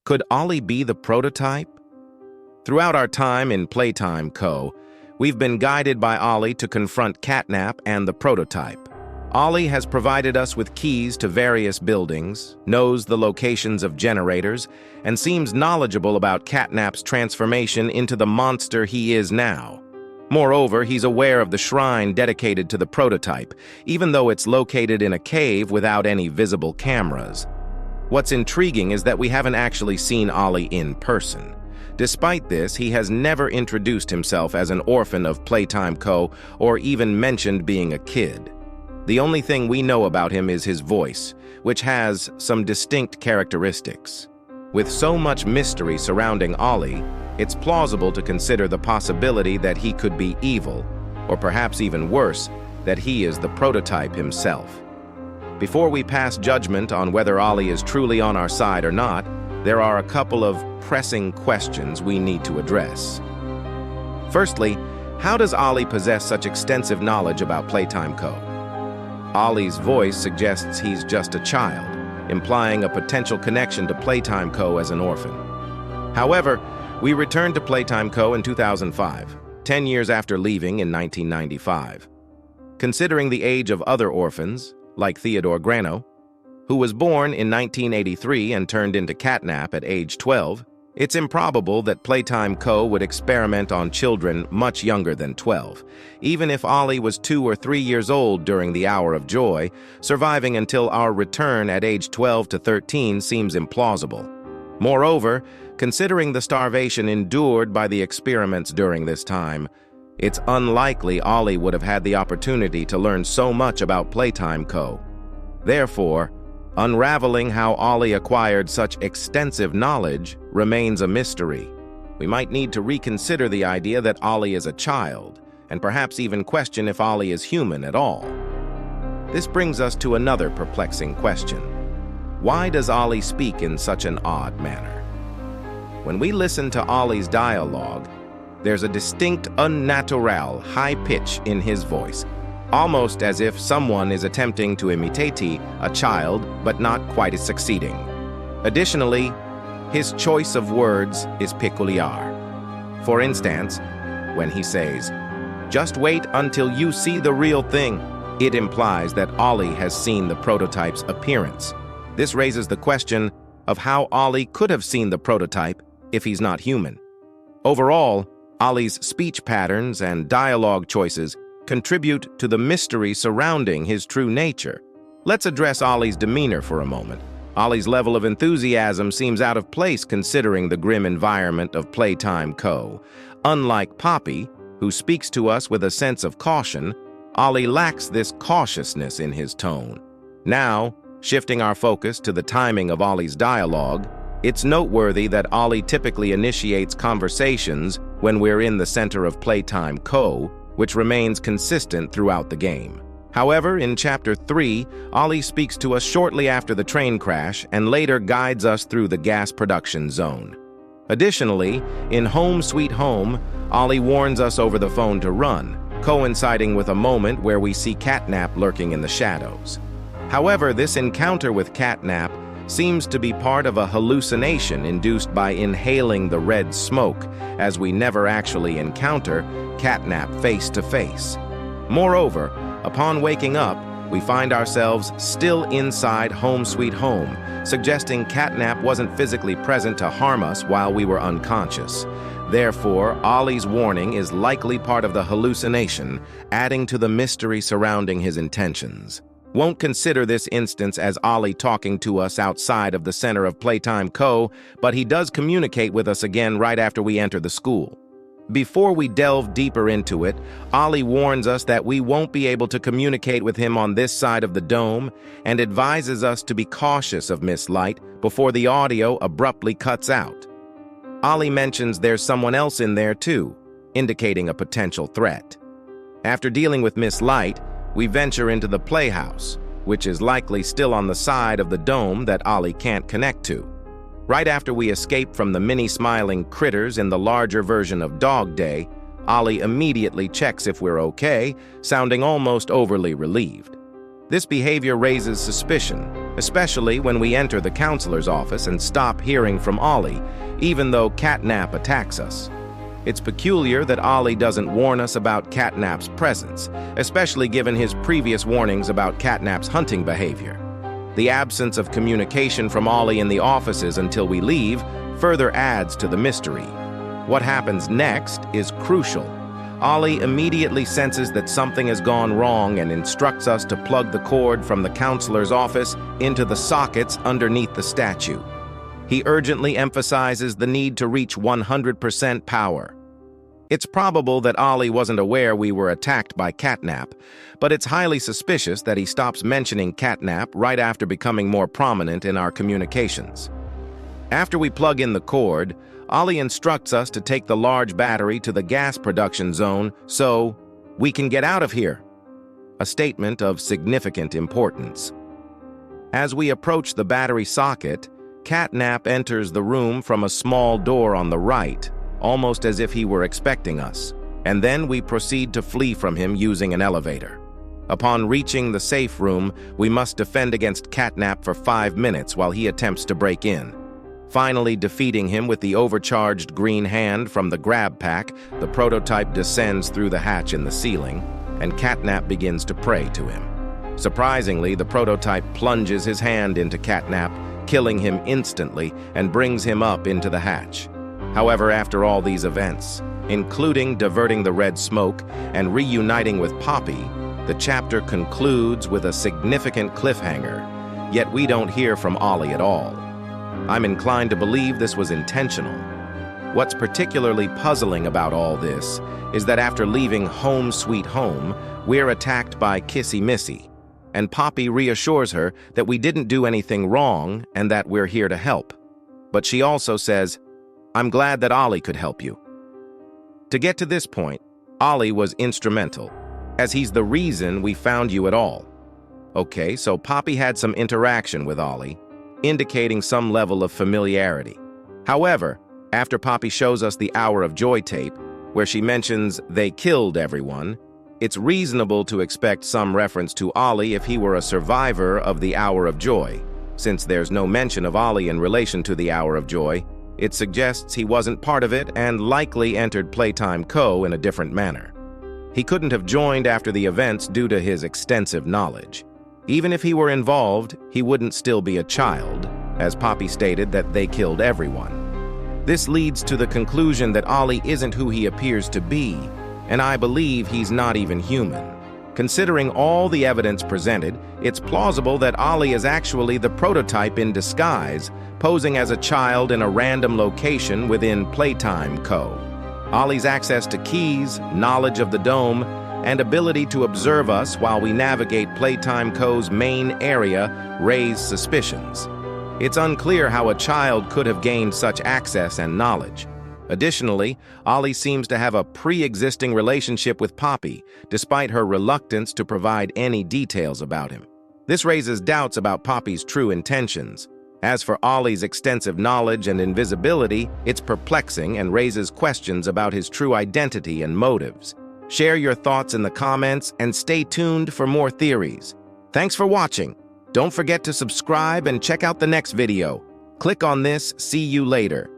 Could Ollie be the prototype? Throughout our time in Playtime Co., we've been guided by Ollie to confront Catnap and the prototype. Ollie has provided us with keys to various buildings, knows the locations of generators, and seems knowledgeable about Catnap's transformation into the monster he is now. Moreover, he's aware of the shrine dedicated to the prototype, even though it's located in a cave without any visible cameras. What's intriguing is that we haven't actually seen Ollie in person. Despite this, he has never introduced himself as an orphan of Playtime Co. or even mentioned being a kid. The only thing we know about him is his voice, which has some distinct characteristics. With so much mystery surrounding Ollie, it's plausible to consider the possibility that he could be evil, or perhaps even worse, that he is the prototype himself. Before we pass judgment on whether Ollie is truly on our side or not, there are a couple of pressing questions we need to address. Firstly, how does Ollie possess such extensive knowledge about Playtime Co.? Ollie's voice suggests he's just a child, implying a potential connection to Playtime Co. as an orphan. However, we returned to Playtime Co. in 2005, 10 years after leaving in 1995. Considering the age of other orphans, like Theodore Grano, who was born in 1983 and turned into Catnap at age 12, it's improbable that Playtime Co. would experiment on children much younger than 12. Even if Ollie was 2 or 3 years old during the Hour of Joy, surviving until our return at age 12 to 13 seems implausible. Moreover, considering the starvation endured by the experiments during this time, it's unlikely Ollie would have had the opportunity to learn so much about Playtime Co. Therefore, unraveling how Ollie acquired such extensive knowledge remains a mystery. We might need to reconsider the idea that Ollie is a child, and perhaps even question if Ollie is human at all. This brings us to another perplexing question. Why does Ollie speak in such an odd manner? When we listen to Ollie's dialogue, there's a distinct unnatural high pitch in his voice, almost as if someone is attempting to imitate a child but not quite succeeding. Additionally, his choice of words is peculiar. For instance, when he says, "Just wait until you see the real thing," it implies that Ollie has seen the prototype's appearance. This raises the question of how Ollie could have seen the prototype if he's not human. Overall, Ollie's speech patterns and dialogue choices contribute to the mystery surrounding his true nature. Let's address Ollie's demeanor for a moment. Ollie's level of enthusiasm seems out of place considering the grim environment of Playtime Co. Unlike Poppy, who speaks to us with a sense of caution, Ollie lacks this cautiousness in his tone. Now, shifting our focus to the timing of Ollie's dialogue, it's noteworthy that Ollie typically initiates conversations when we're in the center of Playtime Co., which remains consistent throughout the game. However, in Chapter 3, Ollie speaks to us shortly after the train crash and later guides us through the gas production zone. Additionally, in Home Sweet Home, Ollie warns us over the phone to run, coinciding with a moment where we see Catnap lurking in the shadows. However, this encounter with Catnap seems to be part of a hallucination induced by inhaling the red smoke, as we never actually encounter Catnap face to face. Moreover, upon waking up, we find ourselves still inside Home Sweet Home, suggesting Catnap wasn't physically present to harm us while we were unconscious. Therefore, Ollie's warning is likely part of the hallucination, adding to the mystery surrounding his intentions. Won't consider this instance as Ollie talking to us outside of the center of Playtime Co., but he does communicate with us again right after we enter the school. Before we delve deeper into it, Ollie warns us that we won't be able to communicate with him on this side of the dome and advises us to be cautious of Miss Light before the audio abruptly cuts out. Ollie mentions there's someone else in there too, indicating a potential threat. After dealing with Miss Light, we venture into the playhouse, which is likely still on the side of the dome that Ollie can't connect to. Right after we escape from the mini smiling critters in the larger version of Dog Day, Ollie immediately checks if we're okay, sounding almost overly relieved. This behavior raises suspicion, especially when we enter the counselor's office and stop hearing from Ollie, even though Catnap attacks us. It's peculiar that Ollie doesn't warn us about Catnap's presence, especially given his previous warnings about Catnap's hunting behavior. The absence of communication from Ollie in the offices until we leave further adds to the mystery. What happens next is crucial. Ollie immediately senses that something has gone wrong and instructs us to plug the cord from the counselor's office into the sockets underneath the statue. He urgently emphasizes the need to reach 100% power. It's probable that Ollie wasn't aware we were attacked by Catnap, but it's highly suspicious that he stops mentioning Catnap right after becoming more prominent in our communications. After we plug in the cord, Ollie instructs us to take the large battery to the gas production zone so we can get out of here. A statement of significant importance. As we approach the battery socket, Catnap enters the room from a small door on the right, almost as if he were expecting us, and then we proceed to flee from him using an elevator. Upon reaching the safe room, we must defend against Catnap for 5 minutes while he attempts to break in. Finally defeating him with the overcharged green hand from the grab pack, the prototype descends through the hatch in the ceiling, and Catnap begins to pray to him. Surprisingly, the prototype plunges his hand into Catnap, killing him instantly, and brings him up into the hatch. However, after all these events, including diverting the red smoke and reuniting with Poppy, the chapter concludes with a significant cliffhanger, yet we don't hear from Ollie at all. I'm inclined to believe this was intentional. What's particularly puzzling about all this is that after leaving Home Sweet Home, we're attacked by Kissy Missy, and Poppy reassures her that we didn't do anything wrong and that we're here to help. But she also says, "I'm glad that Ollie could help you." To get to this point, Ollie was instrumental, as he's the reason we found you at all. Okay, so Poppy had some interaction with Ollie, indicating some level of familiarity. However, after Poppy shows us the Hour of Joy tape, where she mentions they killed everyone, it's reasonable to expect some reference to Ollie if he were a survivor of the Hour of Joy. Since there's no mention of Ollie in relation to the Hour of Joy, it suggests he wasn't part of it and likely entered Playtime Co. in a different manner. He couldn't have joined after the events due to his extensive knowledge. Even if he were involved, he wouldn't still be a child, as Poppy stated that they killed everyone. This leads to the conclusion that Ollie isn't who he appears to be, and I believe he's not even human. Considering all the evidence presented, it's plausible that Ollie is actually the prototype in disguise, posing as a child in a random location within Playtime Co. Ollie's access to keys, knowledge of the dome, and ability to observe us while we navigate Playtime Co.'s main area raise suspicions. It's unclear how a child could have gained such access and knowledge. Additionally, Ollie seems to have a pre-existing relationship with Poppy, despite her reluctance to provide any details about him. This raises doubts about Poppy's true intentions. As for Ollie's extensive knowledge and invisibility, it's perplexing and raises questions about his true identity and motives. Share your thoughts in the comments and stay tuned for more theories. Thanks for watching. Don't forget to subscribe and check out the next video. Click on this. See you later.